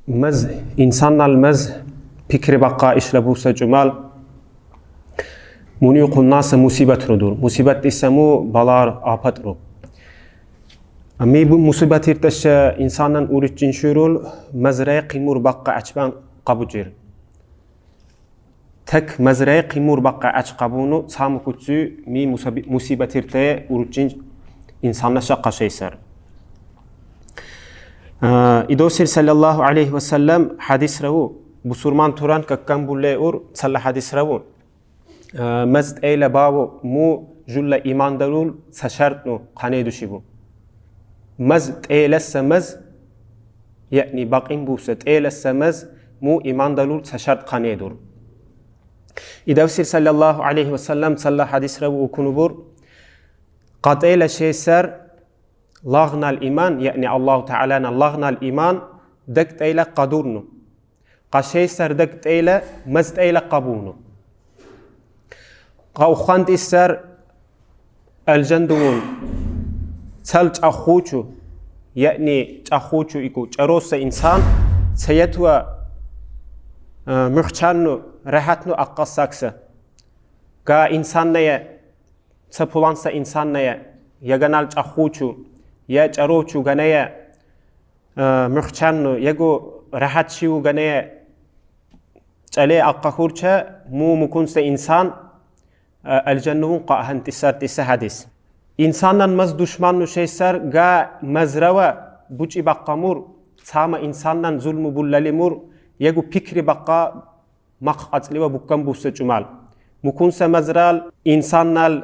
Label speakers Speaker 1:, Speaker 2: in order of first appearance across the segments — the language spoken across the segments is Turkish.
Speaker 1: Mez, insanlar mez pikri bakka işlebusa cumal muni kunnasa musibet rudur. Musibet ise mu balar afet ru. Ama bu musibet irteşe insanın uğraşın şurul mezraya qimur bakka açban qabucir. Tek mezraya qimur bakka aç qabunu samu kutsu mi musibet irteye uğraşın insanla şakka şeyser. İdosir sallallahu aleyhi ve sellem hadis ravu. Busurman turan kakkan bulle ur salla hadis ravu. Mezd eyle bavu mu julla iman darul saşartnu qane duşibu. Mezd eylesse mez yani baqin buset eylesse mez mu iman darul saşart qane dur. İdosir sallallahu aleyhi ve sellem salla hadis ravu ukunubur. Qad eyle şeyser lağnal iman yani Allah Teala'na lağnal iman dekt eyle qadurnu. Qaşeyser dekt eyle mezd eyle qabunu. Qawkhand iser aljandun sal çakhuçu yani çakhuçu iku çarosa insan seyetwa muhçannu rahatnu aqqasaksa ga insannaya sapulansa insannaya yaganal çakhuçu ya çaroçu ganaya muhçannu yago rahatçiu ganaya çale aqqahurça mu mukunsa insan الجنون قاهن تسار hadis. İnsandan maz düşmanlı şeyser ga mazrava buçi baqqamur sama insandan zulmü bullalimur yegu pikri baqqa maqatli ve bukkan busse cumal. Mukunsa mazral insannal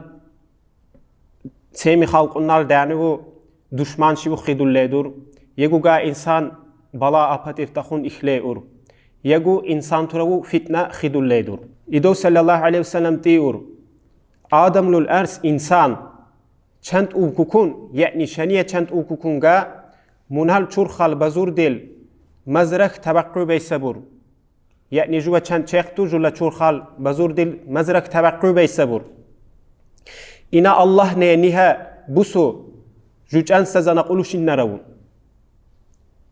Speaker 1: semi halqunnal danivu düşman şivu khidulledur. Yegu ga insan bala apat irtahun ihleur. Yegu insan turavu fitna khidulledur. İdo sallallahu aleyhi ve sellem diyor. Adamlul ers insan çent ukukun yani şaniye çent ukukunga munhal çurkhal bazur dil mazrak tabakku beysabur yani juva çent çektu jula çurkhal bazur dil mazrak tabakku beysabur ina Allah ne niha busu jucan sazana quluşin naravun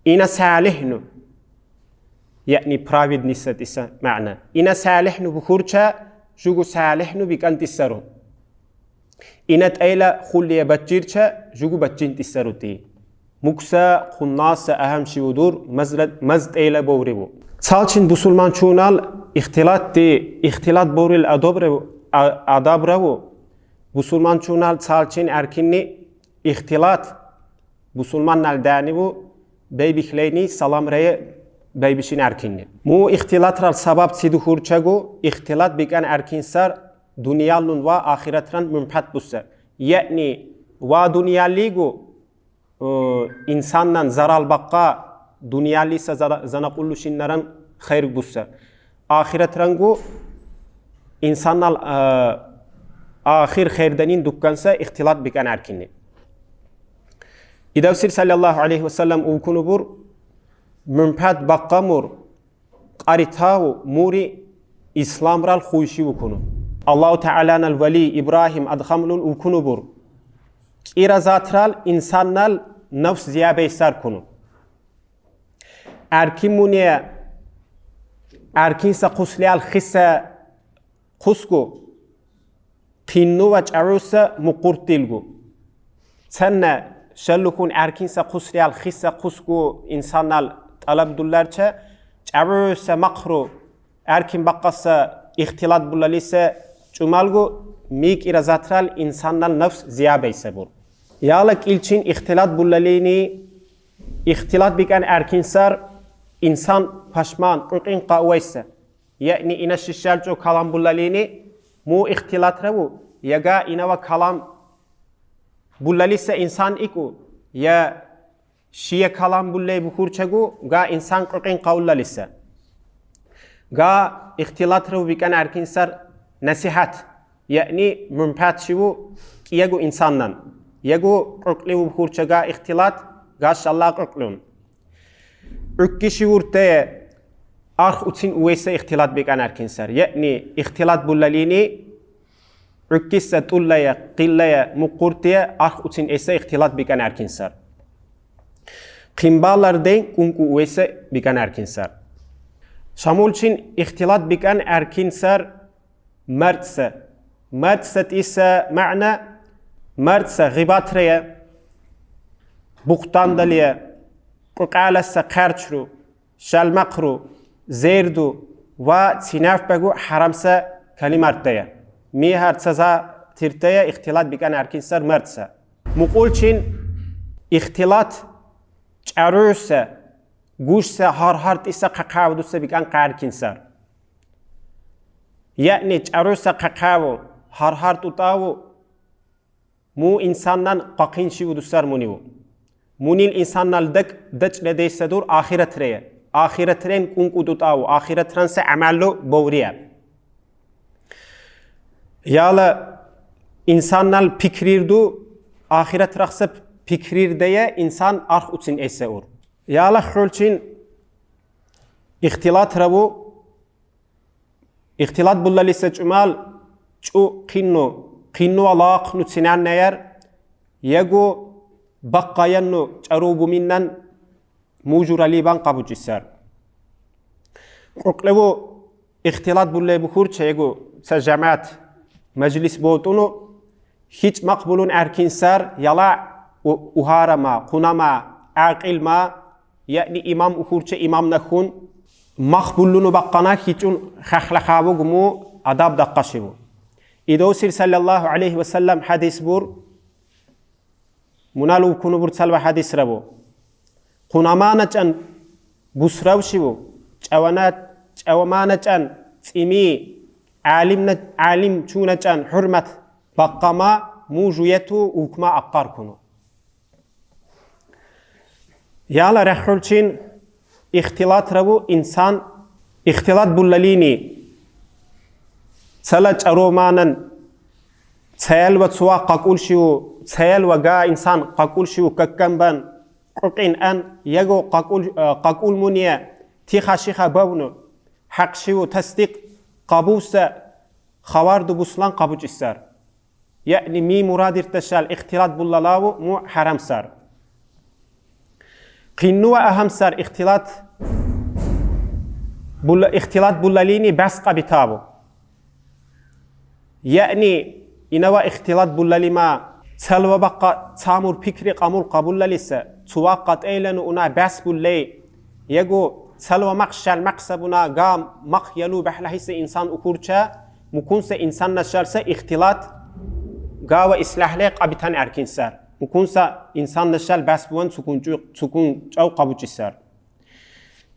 Speaker 1: ina salihnu yani pravid nisat isa ma'na ina salihnu bukhurcha jugu salihnu bikant issaru inat ayla khulliya bachircha jugu bachin tissaruti muksa khunnasa aham shiudur mazd ayla bawribu salchin busulman chunal ikhtilat bawril adab ravu busulman chunal salchin erkinni ikhtilat busulman nal danibu beybikhleyni salam reye beybişin erkinni. Mu ihtilatral sabab sidu hurçagu ihtilat bikan erkinsar dunyalun ve ahiretran mümpat bussa. Yani va dunyaligu insandan zaral bakka dunyalisa zana kullu şinnaran hayr bussa. Ahiretrangu insannal ahir hayrdanin dukkansa ihtilat bikan erkinni. İdavsir sallallahu aleyhi ve sellem ukunubur mümpat baqqamur qaritahu muri islamral khuyshi ukunu Allahu Teala'nal veli İbrahim adhamlun ukunubur kira zatral insannal nafs ziyabeysar kunu erkimuniye erkinsa qusliyal khissa qusku qinnu ve çarusa muqurtilgu sanna shallukun erkinsa qusliyal khissa qusku insannal talabdullarcha çarusa maqru erkin baqqasa ihtilat bullalisa cumalgu mik irazatral insannal nafs ziyabeyse bur yalak ilçin ihtilat bullalini ihtilat bikan erkinsar insan paşman qurqin qawaysa yani ina şişalço kalam bullalini mu ihtilat ravu yaga ina ve kalam bullalisa insan iku ya şiye kalam bullay bukhurchagu ga insan qurqin qawlalisa ga ihtilat ravu bikan erkinsar nasihat yani mümpat şivu kiyagu insandan yagu qurqli bukhurchaga ihtilat gashallah qurqlun ukki şivurte arx utin uweysa ihtilat bikan erkinsar yani ihtilat bullalini ukkissa tullaya qillaya muqurtiya arx utin esa ihtilat bikan erkinsar Qimbalardan kunku uese bikan erkinsar. Şamulçin ihtilat bikan erkinsar mertse. Mertset ise ma'na mertse gıbatreye, buqtandaliye, قالس قرچرو شلمقرو زیردو و سیناف بگو حرمسه کلمات تیا می هر سزا ترتیا اختلاط بیکن ارکین سر مرتسه مقول چین اختلاط چروسه گوشسه هر ایسه قاقاودوسه بیکن قارکین سر یعنی چروسه قاقاو هر توتاو مو انسانن قاقین شیو دوسر مونیو Munil insanlar dıç nedeyse dur ahiret reye. Ahiret ren kunku tutavu. Ahiret rense amello boğriye. Yala insanlar pikrirdu. Ahiret raksıp pikrir diye insan arh uçin ese ur. Yala xulçin ihtilat rabu. İhtilat bulla lise cumal çu qinnu. Qinnu alaq nutsinan neyer. Yego بقاينو چروبو منن موجورا ليبان قابو جسر قلبو اختلاط بولي بخور چهيگو سا جماعت مجلس بوتونو هيچ مقبولون اركين سر يلا اهارما قنما عقل ما يعني امام اخور چه امام نخون مقبولونو بقانا هيچون خخلخابو گمو عذاب دقاشبو إدو سير صلى الله عليه وسلم حديث بور منالو كونو برتسال وحديث ربو قنامانا چن بسراو شبو چوامانا چن تيمي عالم چونا چن حرمت بقما موجويتو وكما اقار كونو يالا رخول چين اختلاط ربو انسان اختلاط بولاليني سلا چرومانن تسيل وتسوا قاقول شيو تسيل وجا إنسان قاقول شيو ككمبان قرقين أن يجو قاقول منيا تيخا شيخا بونو حق شيو تصديق قابوس خوارد بوسلان قابوج السر يعني مي مراد ارتشال اختلاط بولالاو مو حرام سر قنوة أهم سر اختلاط بولاليني بس قبتابو يعني إنوا اختلاط بولالي ما تلو بقى تامور فكري قامور قبول لسه توقت إيلن ونا بس بولي يجو تلو مقشل مقصبنا قام مق يلو بحلهيس إنسان أكورشا مكونس إنسان نشالس اختلاط قاوة إصلاح لي قبتان أركين سر مكونس إنسان نشال بس بوان سكون جو قبوش سر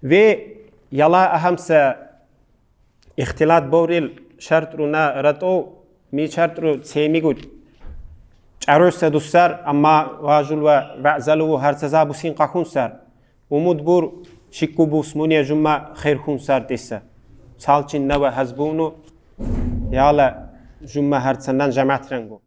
Speaker 1: و يلا أهم س اختلاط بوريل شرط رونا رتو می شرط رو سیمیگو چروس دوستر اما واجل و وعزل و هر سزا بوسین قاکون سر امود بور شکو بوسمونی جمع خیر خون سر دیسه سالچین نو حزبونو یالا جمع هر سندن جمعت رنگو